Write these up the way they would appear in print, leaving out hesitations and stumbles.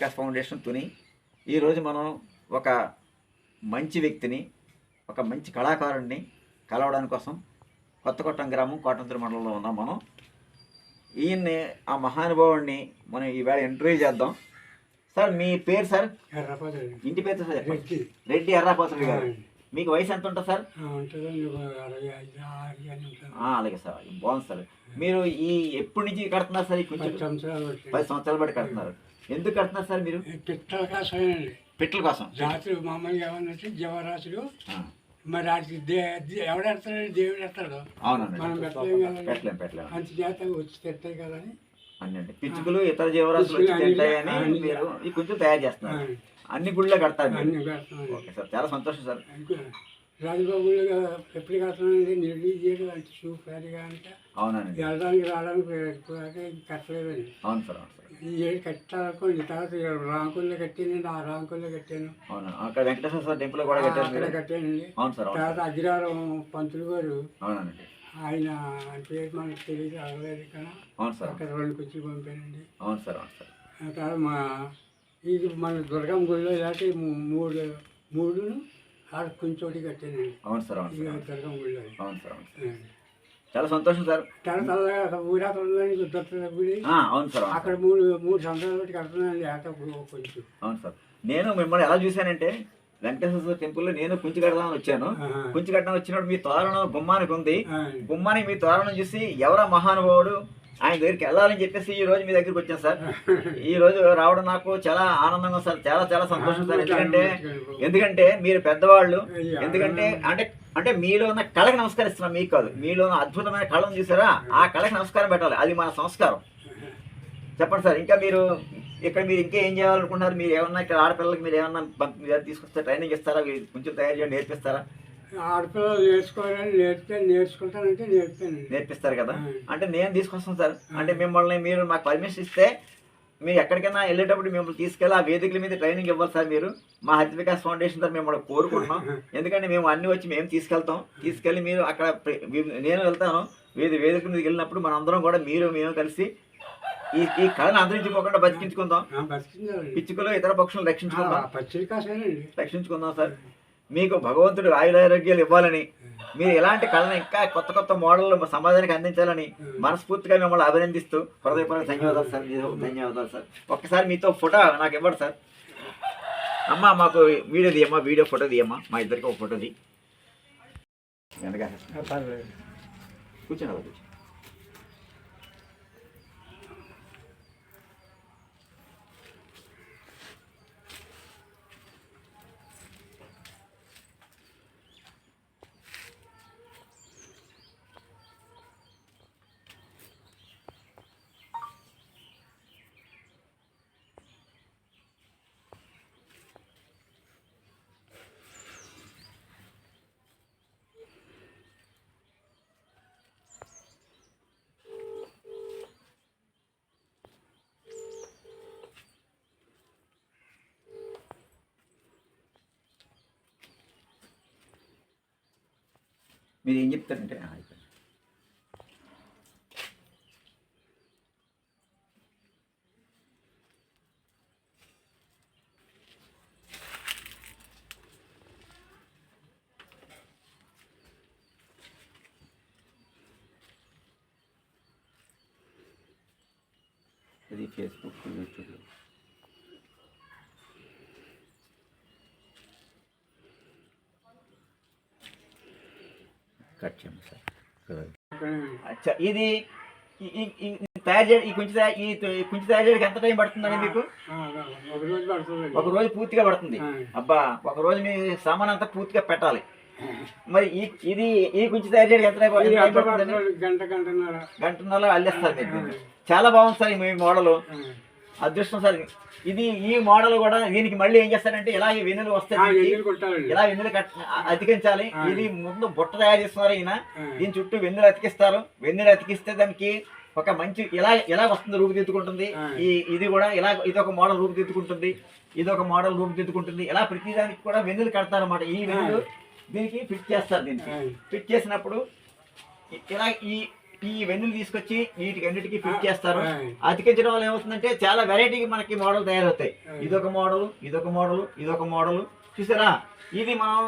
Vikas foundation Tuni. ఈరోజు మనం ఒక మంచి వ్యక్తిని, ఒక మంచి కళాకారుడిని కలవడానికి కోసం కొత్తకొట్టం గ్రామం కోటంతూరు మండలంలో ఉన్నాం మనం. ఈయన్ని, ఆ మహానుభావుడిని మనం ఈవేళ ఇంటర్వ్యూ చేద్దాం. సార్ మీ పేరు సార్? ఇంటి పేరు సార్? రెడ్డి ఎర్రాపోతుడు గారు. మీకు వయసు ఎంత ఉంటుంది సార్? అలాగే సార్, బాగుంది సార్. మీరు ఈ ఎప్పటి నుంచి కడుతున్నారు సార్? 10 సంవత్సరాలు బట్టి కడుతున్నారు. ఎందుకు కడుతున్నారు సార్ మీరు? పిట్టల కోసం. రాత్రి మామూలుగా ఏమన్నా జీవరాశులు మరి ఎవడెడతాడు? దేవుడు ఎడతాడు. అవునండి, మనం పెట్టలేం. అంత చేత వచ్చి తింటాయి కదా అని అన్నీ పిచ్చుకలు ఇతర జీవరాశులు వచ్చి తింటాయని మీరు ఈ కొంచెం తయారు చేస్తున్నారు. అన్ని గుళ్ళో కడతారు. ఓకే సార్, చాలా సంతోషం సార్. రాజబాబులుగా ఎప్పుడు కడుతున్నానండి, నిర్వీజ్ చేయడం అంటే చూపారిగా అంటే అవునండి, వెళ్ళడానికి రావడానికి కట్టలేదండి. అవును సార్, అవును సార్. ఈ ఏడు కట్టాలనుకోండి. తర్వాత రాంకుల్లో కట్టానండి, ఆ రాంకుల్లో కట్టాను. అవును, అక్కడ వెంకటేశ్వర టెంపుల్ కూడా కట్టాను. కట్టానండి. అవును సార్. తర్వాత అగ్రహారం పంతులు గారు, అవునండి, ఆయన పేరు మనకు తెలియదు, అవ్వలేదు ఇక్కడ. అవును సార్. అక్కడ 2 కుర్చీలు పంపానండి. అవును సార్, అవును సార్. తర్వాత ఇది మన దుర్గమ్మ గుడిలో ఇలాంటి మూడును ఆడ కొంచెం కట్టానండి. అవును సార్, అవును సార్. దుర్గమ్మ గుడిలో. అవును సార్, అవును సార్. చాలా సంతోషం సార్. తర్వాత ఊరాతలని దొరకల గుడి. అవును సార్. అక్కడ 3 సంవత్సరాల బట్టి కడుతున్నానండి. ఆట కొంచెం. అవును సార్. నేను మిమ్మల్ని ఎలా చూశానంటే, వెంకటేశ్వర టెంపుల్లో నేను కుంచి కడదామని వచ్చాను. కుంచి కట్టడం వచ్చినప్పుడు మీ తోరణం గుమ్మానికి ఉంది. గుమ్మానికి మీ తోరణం చూసి ఎవరా మహానుభావుడు, ఆయన దగ్గరికి వెళ్ళాలని చెప్పేసి ఈ రోజు మీ దగ్గరికి వచ్చాను సార్. ఈ రోజు రావడం నాకు చాలా ఆనందంగా సార్. చాలా చాలా సంతోషం సార్. ఎందుకంటే మీరు పెద్దవాళ్ళు. ఎందుకంటే అంటే మీలో ఉన్న కళకి నమస్కరిస్తున్నాం, మీకు కాదు. మీలో ఉన్న అద్భుతమైన కళను చూసారా, ఆ కళకి నమస్కారం పెట్టాలి. అది మన సంస్కారం. చెప్పండి సార్, ఇంకా మీరు ఇక్కడ ఇంకా ఏం చేయాలనుకుంటున్నారు? మీరు ఏమన్నా ఇక్కడ ఆడపిల్లలకి మీరు ఏమన్నా తీసుకొస్తే ట్రైనింగ్ ఇస్తారా? కొంచెం తయారు చేయడం నేర్పిస్తారా? ఆడపిల్లలు నేర్చుకోవాలని నేర్చుకుంటానంటే నేర్పిస్తారు కదా. అంటే నేను తీసుకొస్తాను సార్. అంటే మిమ్మల్ని మీరు మాకు పర్మిషన్ ఇస్తే మీరు ఎక్కడికైనా వెళ్ళేటప్పుడు మిమ్మల్ని తీసుకెళ్ళి ఆ వేదికల మీద ట్రైనింగ్ ఇవ్వాలి సార్. మీరు మా హరిత వికాస్ ఫౌండేషన్ సార్ మిమ్మల్ని కోరుకుంటున్నాం. ఎందుకంటే మేము అన్ని వచ్చి మేము తీసుకెళ్ళి మీరు అక్కడ నేను వెళ్తాను వేదిక మీద వెళ్ళినప్పుడు మనందరం కూడా మేము కలిసి ఈ కళను అంతరించిపోకుండా బతికించుకుందాం. పిచ్చుకలు ఇతర పక్షులను రక్షించుకుందాం సార్. మీకు భగవంతుడు ఆయురారోగ్యాలు ఇవ్వాలని, మీరు ఎలాంటి కళను ఇంకా కొత్త మోడల్ సమాజానికి అందించాలని మనస్ఫూర్తిగా మిమ్మల్ని అభినందిస్తూ హృదయపూర్వక ధన్యవాదాలు సార్. ధన్యవాదాలు సార్. ఒక్కసారి మీతో ఫోటో నాకు ఇవ్వండి సార్. అమ్మ మాకు వీడియో తీయమ్మా, వీడియో ఫోటో తీయమ్మా. మా ఇద్దరికి ఒక ఫోటో తీ. కూర్చోండి. మీరు ఏం చెప్తారంటే ఇది ఫేస్బుక్, యూట్యూబ్. అచ్చా, ఇది తయారు చేయడం, ఈ కుంచి తయారు చేయడానికి ఎంత టైం పడుతుందండి మీకు? ఒక రోజు పూర్తిగా పడుతుంది. అబ్బా, ఒక రోజు మీ సామాన్ అంతా పూర్తిగా పెట్టాలి. మరి ఈ కుంచి తయారు చేయడానికి ఎంత టైం పడుతుంది? గంటన్నర అల్లేస్తారు మీరు. చాలా బాగుంది సార్ మీ మోడల్. అదృష్టం సార్. ఈ మోడల్ కూడా దీనికి మళ్ళీ ఏం చేస్తారంటే ఇలాగే వెన్నులు వస్తాయి, ఇలా వెన్నులు అతికించాలి. ఇది ముందు బుట్ట తయారు చేస్తున్నారు ఈయన. దీని చుట్టూ వెన్నులు అతికిస్తారు. వెన్నులు అతికిస్తే దానికి ఒక మంచి ఇలా వస్తుంది, రూపుదిద్దుకుంటుంది. ఇది కూడా ఇదొక మోడల్ రూపుదిద్దుకుంటుంది, ఇదొక మోడల్ రూపుదిద్దుకుంటుంది. ఇలా ప్రతిదానికి కూడా వెన్నులు కడతారు అన్నమాట. ఈ వెన్నులు దీనికి ఫిట్ చేస్తారు. దీనికి ఫిట్ చేసినప్పుడు ఇలా ఈ ఈ వెన్నులు తీసుకొచ్చి వీటికి అన్నిటికీ ఫిట్ చేస్తారు. అతికించడం వల్ల ఏమవుతుందంటే చాలా వెరైటీగా మనకి మోడల్ తయారవుతాయి. ఇదొక మోడల్, ఇదొక మోడల్, ఇదొక మోడల్. చూసారా, ఇది మనం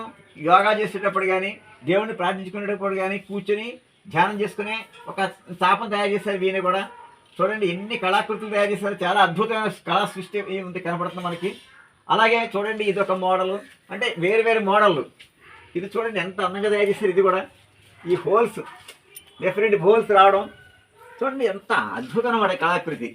యోగా చేసేటప్పుడు కానీ, దేవుణ్ణి ప్రార్థించుకునేటప్పుడు కానీ, కూర్చొని ధ్యానం చేసుకునే ఒక తాపం తయారు చేశారు. వీని కూడా చూడండి ఎన్ని కళాకృతులు తయారు చేశారు. చాలా అద్భుతమైన కళా సృష్టి ఉంది కనపడుతుంది మనకి. అలాగే చూడండి ఇదొక మోడల్, అంటే వేరు వేరు మోడళ్ళు. ఇది చూడండి ఎంత అందంగా తయారు చేశారు. ఇది కూడా ఈ హోల్స్, డిఫరెంట్ హోల్స్ రావడం చూడండి ఎంత అద్భుతమైన కళాకృతి.